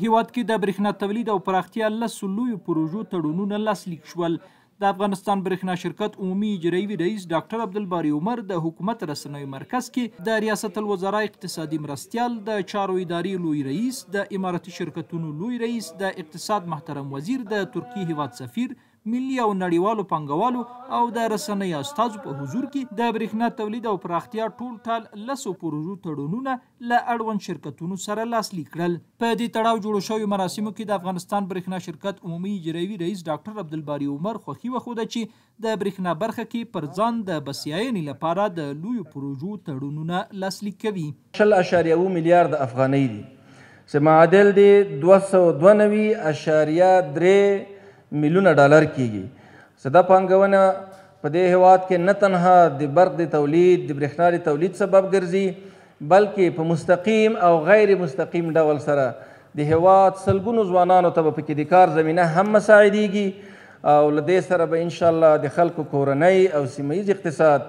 هیواد کې د برېښنا تولید او پراختیا 10 لویو پروژو تړونونه لاسلیک شول. د افغانستان برېښنا شرکت عمومي اجرایوي رئیس ډاکټر عبدالباري عمر د حکومت رسنیو مرکز کې د ریاست الوزرا اقتصادي مرستیال، د چارو ادارې لوی رئیس، د اماراتي شرکتونو لوی رئیس، د اقتصاد محترم وزیر، د ترکیې هیواد سفیر، ملي او نړیوالو پانګوالو او د رسنیو استازو په حضور کې د برېښنا تولید او پراختیا ټول ټال 10 پروژو تړونونه له اړوند شرکتونو سره لاسلیک کړل. په دې تړاو جوړو شویو مراسمو کې د افغانستان برېښنا شرکت عمومي اجرایوي رئیس ډاکټر عبدالباري عمر خوښي وښوده چې د برېښنا برخه کې پر ځان د بسیاینې لپاره د لویو پروژو تړونونه لاسلیک کوي. 0.7 میلیارد افغانۍ دي چې معادل دی 292.3 میلیونه ډالر کیږي. چې دا پانګونه په دې هیواد کې نه تنها د برق د تولید د برېښنا د تولید سبب ګرځي، بلکې په مستقیم او غیر مستقیم ډول سره د هیواد سلګونو ځوانانو ته به پکې د کار زمینه هم مساعدېږي او له دې سره به انشاءالله د خلکو کورنۍ او سیمه ییز اقتصاد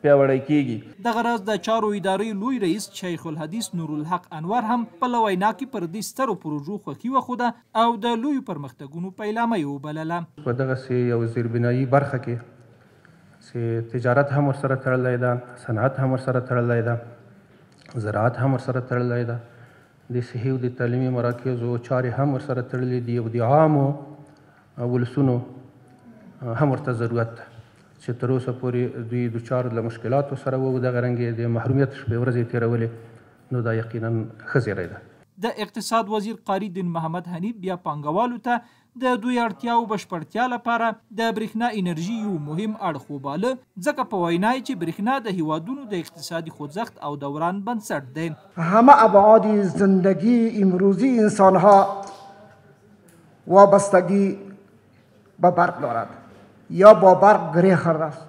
پیاوړی کیږي. دغه راز د چارو ادارې لوی رئیس شیخ الحدیث نورالحق انور هم په وینا کې پر دې سترو پروژو خوښي وښوده او د لویو پرمختګونو پیلامه یې وبلله. په دغسې یو زیربنایي برخه کې چې تجارت هم ورسره تړلی ده، صنعت هم ورسره تړلی ده، زراعت هم ورسره تړلی ده، د صحي او د تعلیمي مراکزو چارې هم ورسره تړلي دي او د عامو ولسونو هم ورته ضرورت ده چې تر اوسه پورې دوی دچار له مشکلاتو سره وو، دغه رنګې د محرومیت شپې ورځې تېرولې، نو دا یقینا ښه زیری ده. د اقتصاد وزیر قاری دین محمد حنیف بیا پانګوالو ته د دوی اړتیاو بشپړتیا لپاره د برېښنا انرژي یو مهم اړخ وباله، ځکه په وینا یې چې برېښنا د هیوادونو د اقتصادي خوځښت او دوران بنسټ دی. همه ابعاد زندگی امروزی انسانها وابستگی به برق دارد یا با برق گره خورده است.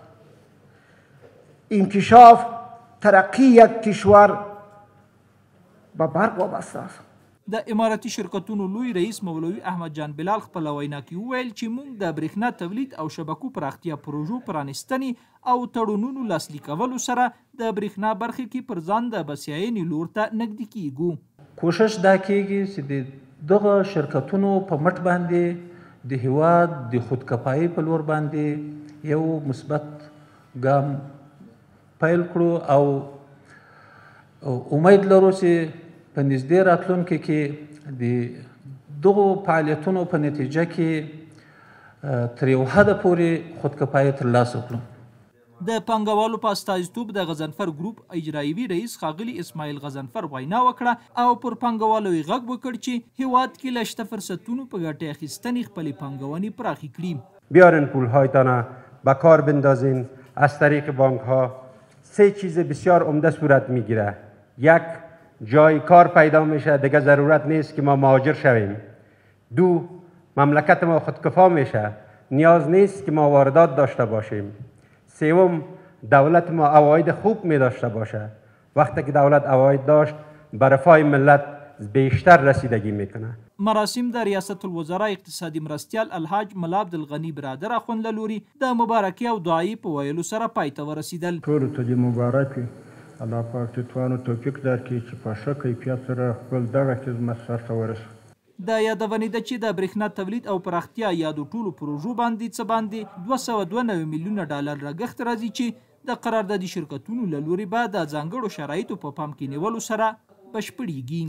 انکشاف ترقی یک کشور به برق وابسته است. د اماراتي شرکتونو لوی رئیس مولوي احمد جان بلال خپل وینا کې وویل چې موږ د برېښنا تولید او شبکو پراختیا پروژو پرانستنې او تړونونو لاسلیکولو سره د برېښنا برخې کې پر ځان د بسیاینې لور ته نږدې کیږو. کوشش دا کیږي چې د دغه شرکتونو په مټ باندې د هیواد د خودکفایۍ په لور باندې یو مثبت ګام پیل کړو او امید لرو چې په نږدې راتلونکي کې د دغو فعالیتونو په نتیجه کې تر یو حده پورې خودکفایي ترلاسه کړو. د پانګوالو په استازیتوب د غضنفر ګروپ اجرایوي رئیس ښاغلي اسماعیل غضنفر وینا وکړه او پر پانګوالو یې غږ وکړ چې هیواد کې له شته فرصتونو په ګټې اخیستنې خپلې پانګونې پراخې کړي. بیارین پولهایتان به کار بندازین. از طریق بانک ها 3 چیز بسیار عمده صورت میگیره. یک، جای کار پیدا میشه، دیگه ضرورت نیست که ما مهاجر شویم. 2، مملکت ما خودکفا میشه، نیاز نیست که ما واردات داشته باشیم. 3، دولت ما عواید خوب می داشته باشه. وقتی که دولت عواید داشت به رفاه ملت بیشتر رسیدگی میکنه. مراسم د ریاست الوزرا اقتصادي مرستیال الحاج ملا عبدالغني برادر اخوند لوري د مبارکي او دعایي په ویلو سره پای ته ورسیدل. ټولو ته دې مبارک وي. الله پاک دې توانو توفیق درکړي چې په ښه کیفیت سره خپل دغه خدمت سرته ورسوي. د یادونې ده چې د برېښنا تولید او پراختیا یادو ټولو پروژو باندې څه باندې 292 میلیونه ډالر لګښت راځي چې د قراردادي شرکتونو له لوري به د ځانګړو شرایطو په پام کې نیولو سره بشپړیږي.